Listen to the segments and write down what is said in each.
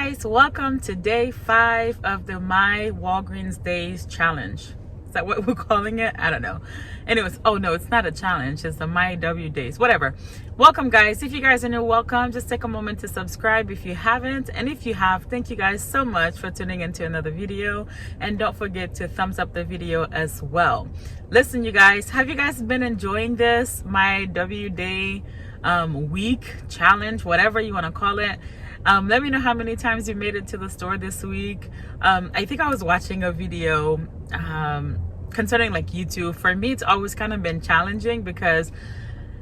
guys, welcome to day 5 of the My Walgreens Days challenge. Is that what we're calling it? I don't know. Anyways, oh no, it's not a challenge, it's the My W Days, whatever. Welcome guys. If you guys are new, welcome. Just take a moment to subscribe if you haven't, and if you have, thank you guys so much for tuning into another video, and don't forget to thumbs up the video as well. Listen, you guys, have you guys been enjoying this My W Day week challenge, whatever you want to call it? Let me know how many times you made it to the store this week. I think I was watching a video concerning like YouTube. For me, it's always kind of been challenging because,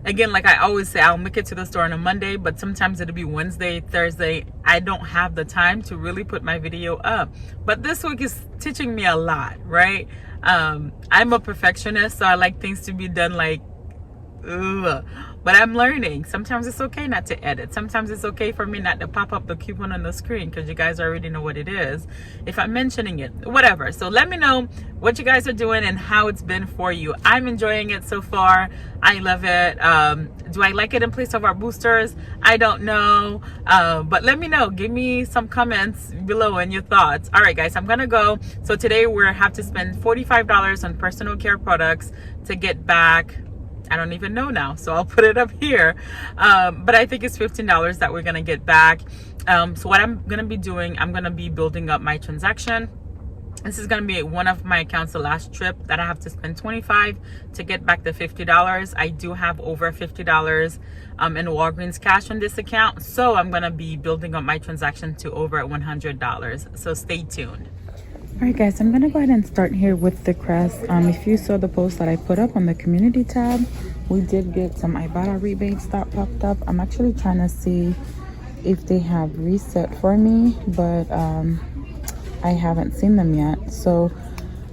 again, like I always say, I'll make it to the store on a Monday, but sometimes it'll be Wednesday, Thursday. I don't have the time to really put my video up. But this week is teaching me a lot, right? I'm a perfectionist, so I like things to be done like, ugh. But I'm learning. Sometimes it's okay not to edit. Sometimes it's okay for me not to pop up the coupon on the screen because you guys already know what it is if I'm mentioning it, whatever. So let me know what you guys are doing and how it's been for you. I'm enjoying it so far. I love it. Do I like it in place of our boosters? I don't know, but let me know. Give me some comments below and your thoughts. All right guys, I'm gonna go. So today we have to spend $45 on personal care products to get back, I don't even know now, so I'll put it up here, but I think it's $15 that we're gonna get back. So what I'm gonna be doing, I'm gonna be building up my transaction. This is gonna be one of my accounts the last trip that I have to spend $25 to get back the $50. I do have over $50 in Walgreens cash on this account, so I'm gonna be building up my transaction to over $100, so stay tuned. All right guys, I'm gonna go ahead and start here with the crest. If you saw the post that I put up on the community tab, we did get some Ibotta rebates that popped up. I'm actually trying to see if they have reset for me, but I haven't seen them yet. So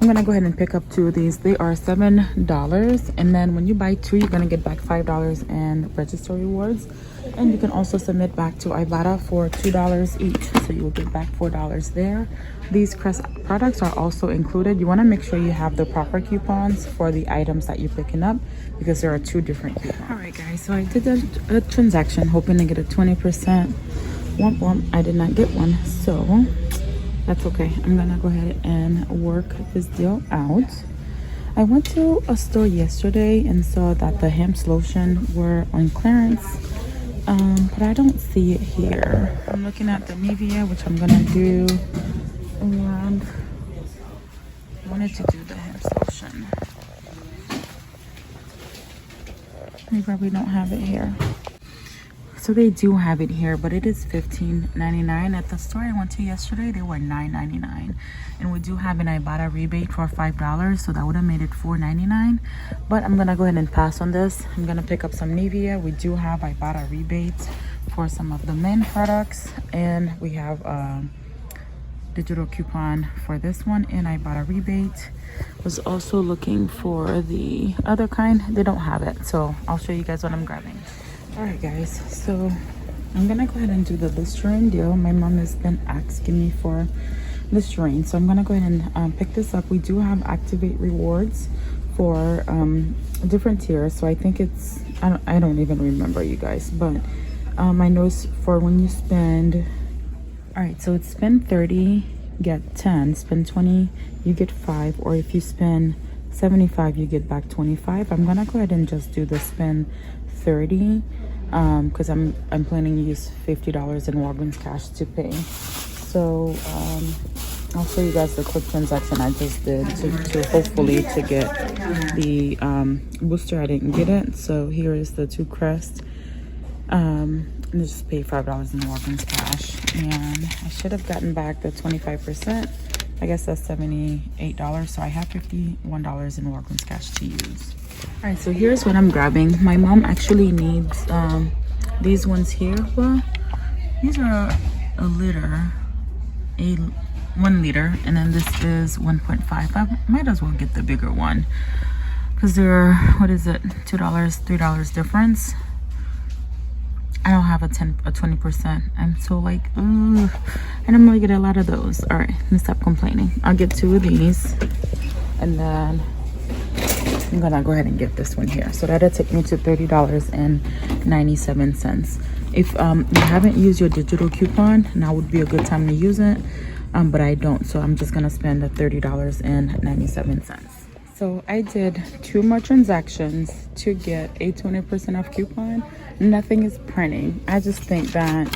I'm gonna go ahead and pick up 2 of these. They are $7, and then when you buy 2, you're gonna get back $5 in register rewards. And you can also submit back to Ibotta for $2 each, so you will get back $4 there. These Crest products are also included. You want to make sure you have the proper coupons for the items that you're picking up, because there are 2 different coupons. All right guys, so I did a transaction hoping to get a 20%. Womp womp, I did not get one, so that's okay. I'm gonna go ahead and work this deal out. I went to a store yesterday and saw that the Hemp's lotion were on clearance, but I don't see it here. I'm looking at the Nivea, which I'm gonna do, and I wanted to do the Hemp's lotion. They probably don't have it here. So they do have it here, but it is $15.99. At the store I went to yesterday, they were $9.99, and we do have an Ibotta rebate for $5, so that would have made it $4.99. But I'm gonna go ahead and pass on this. I'm gonna pick up some Nivea. We do have Ibotta rebates for some of the men products, and we have a digital coupon for this one and Ibotta rebate. Was also looking for the other kind. They don't have it, so I'll show you guys what I'm grabbing. All right guys, so I'm gonna go ahead and do the Listerine deal. My mom has been asking me for Listerine, so I'm gonna go ahead and pick this up. We do have activate rewards for different tiers, so I think it's, I don't even remember, you guys, but I know it's for when you spend, all right, so it's spend 30 get 10, spend 20 you get 5, or if you spend 75 you get back 25. I'm gonna go ahead and just do the spend 30 because I'm planning to use $50 in Walgreens cash to pay. So I'll show you guys the quick transaction I just did to hopefully to get the booster. I didn't get it, so here is the 2 Crest. And just pay $5 in Walgreens cash, and I should have gotten back the 25%. I guess that's $78, so I have $51 in Walgreens cash to use. All right, so here's what I'm grabbing. My mom actually needs these ones here. Well, these are a liter, 1 liter, and then this is 1.5. I might as well get the bigger one because they're, what is it, $2, $3 difference. I don't have a 20%. I'm so like, and I'm gonna get a lot of those. All right, let me stop complaining. I'll get 2 of these, and then I'm gonna go ahead and get this one here. So that'll take me to $30.97. If you haven't used your digital coupon, now would be a good time to use it. But I don't, so I'm just gonna spend the $30.97. So I did 2 more transactions to get a 20% off coupon. Nothing is printing. I just think that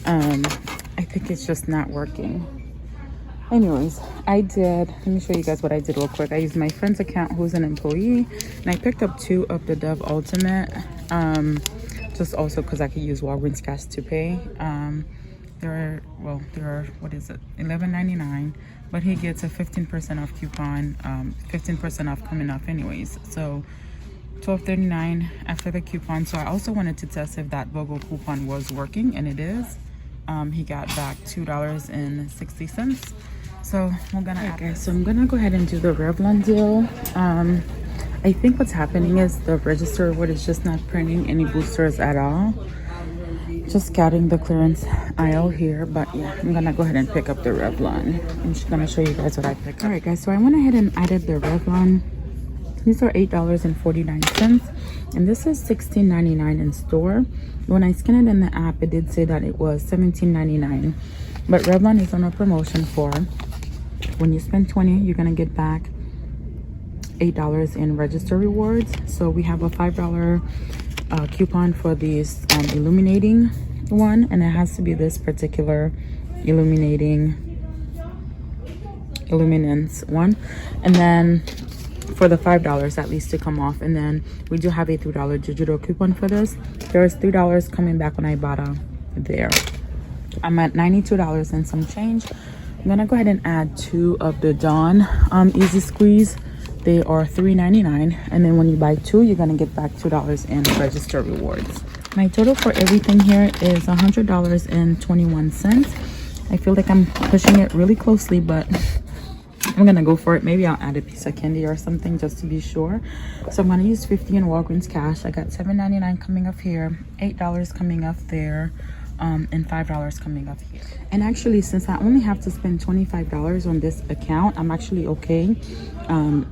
I think it's just not working. Anyways, let me show you guys what I did real quick. I used my friend's account who's an employee, and I picked up 2 of the Dove Ultimate, just also because I could use Walgreens Cash to pay. There are what is it, $11.99, but he gets a 15% off coupon, 15% off coming up anyways, so $12.39 after the coupon. So I also wanted to test if that BOGO coupon was working, and it is. He got back $2.60. So we're gonna add guys, so I'm gonna go ahead and do the Revlon deal. I think what's happening is the register reward is just not printing any boosters at all. Just scouting the clearance aisle here, but yeah, I'm gonna go ahead and pick up the Revlon. I'm just gonna show you guys what I picked up. All right guys, so I went ahead and added the Revlon. These are $8.49, and this is $16.99 in store. When I scanned it in the app, it did say that it was $17.99, but Revlon is on a promotion for when you spend $20, you're gonna get back $8 in register rewards. So we have a $5 coupon for these illuminating one, and it has to be this particular illuminance one, and then for the $5 at least to come off. And then we do have a $3 digital coupon for this. There's $3 coming back on Ibotta there. I'm at $92 and some change. I'm gonna go ahead and add 2 of the Dawn Easy Squeeze. They are $3.99, and then when you buy 2, you're gonna get back $2 in register rewards. My total for everything here is $100.21. I feel like I'm pushing it really closely, but I'm gonna go for it. Maybe I'll add a piece of candy or something just to be sure. So I'm gonna use $50 in Walgreens Cash. I got $7.99 coming up here, $8 coming up there, and $5 coming up here. And actually, since I only have to spend $25 on this account, I'm actually okay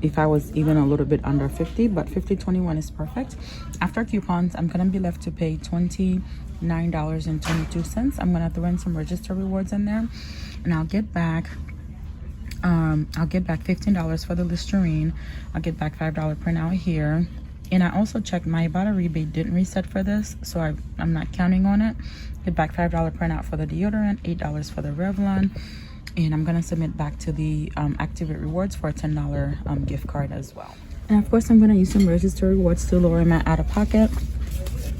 if I was even a little bit under 50, but 50.21 is perfect. After coupons, I'm gonna be left to pay $29.22. I'm gonna throw in some register rewards in there, and I'll get back $15 for the Listerine. I'll get back $5 printout here. And I also checked my Ibotta rebate didn't reset for this, so I'm not counting on it. Get back $5 printout for the deodorant, $8 for the Revlon, and I'm gonna submit back to the Activate Rewards for a $10 gift card as well. And of course, I'm gonna use some register rewards to lower my out-of-pocket.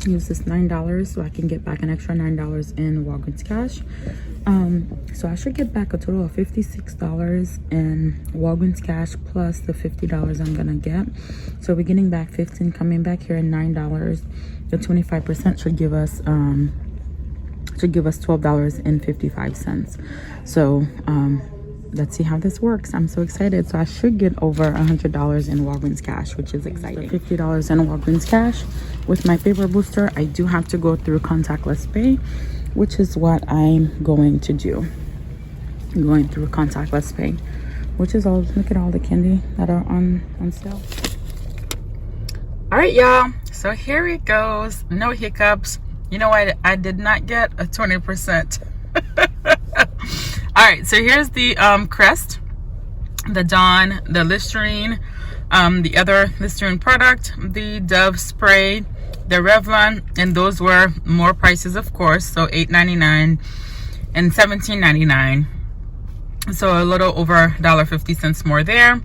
Use this $9 so I can get back an extra $9 in Walgreens Cash. So I should get back a total of $56 in Walgreens Cash plus the $50 I'm gonna get. So we're getting back $15 coming back here and $9. The 25% should give us $12.55. So let's see how this works. I'm so excited. So I should get over $100 in Walgreens Cash, which is exciting. $50 in Walgreens Cash. With my paper booster, I do have to go through contactless pay, which is what I'm going to do. I'm going through contactless pay, which is all, look at all the candy that are on sale. All right, y'all, so here it goes. No hiccups. You know what? I did not get a 20%. All right, so here's the Crest, the Dawn, the Listerine, the other Listerine product, the Dove spray, the Revlon, and those were more prices, of course. So $8.99 and $17.99. So a little over $1.50 more there.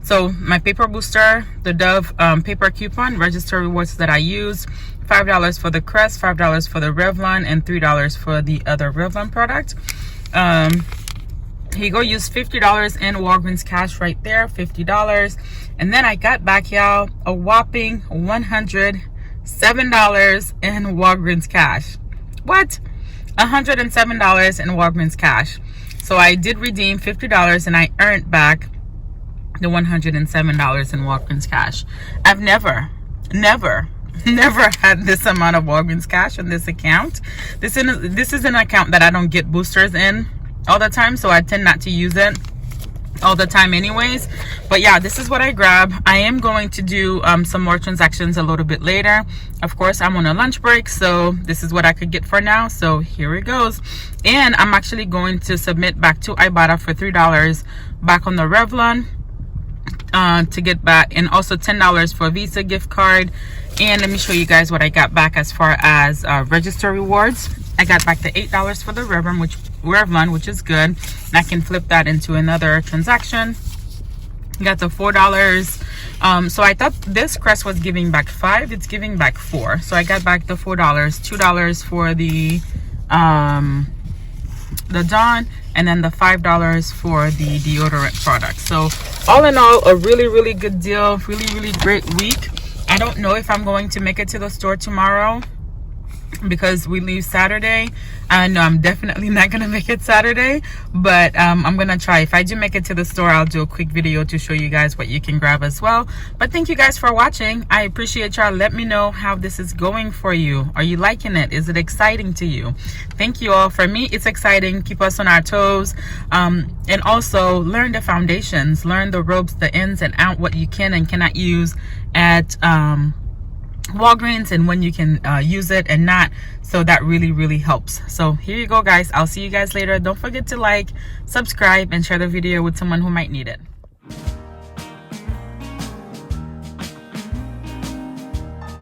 So my paper booster, the Dove paper coupon, register rewards that I use, $5 for the Crest, $5 for the Revlon, and $3 for the other Revlon product. Here you go, use $50 in Walgreens Cash right there, $50. And then I got back, y'all, a whopping $107 in Walgreens Cash. What? $107 in Walgreens Cash. So I did redeem $50 and I earned back the $107 in Walgreens Cash. I've never had this amount of Walgreens Cash in this account. This is an account that I don't get boosters in all the time, so I tend not to use it. all the time anyways. But yeah, this is what I grab. I am going to do some more transactions a little bit later. Of course, I'm on a lunch break, so this is what I could get for now. So here it goes. And I'm actually going to submit back to Ibotta for $3 back on the Revlon to get back, and also $10 for a Visa gift card. And let me show you guys what I got back as far as register rewards. I got back the $8 for the Revlon, which is good. And I can flip that into another transaction. Got the $4. So I thought this crest was giving back 5. It's giving back 4. So I got back the $4, $2 for the Dawn, and then the $5 for the deodorant product. So all in all, a really good deal. Really great week. I don't know if I'm going to make it to the store tomorrow because we leave Saturday. I know I'm definitely not gonna make it Saturday, but I'm gonna try. If I do make it to the store, I'll do a quick video to show you guys what you can grab as well. But thank you guys for watching. I appreciate y'all. Let me know how this is going for you. Are you liking it? Is it exciting to you? Thank you all. For me, it's exciting. Keep us on our toes, and also learn the foundations, learn the ropes, the ins and out, what you can and cannot use at Walgreens, and when you can use it and not. So that really helps. So here you go, guys. I'll see you guys later. Don't forget to like, subscribe, and share the video with someone who might need it.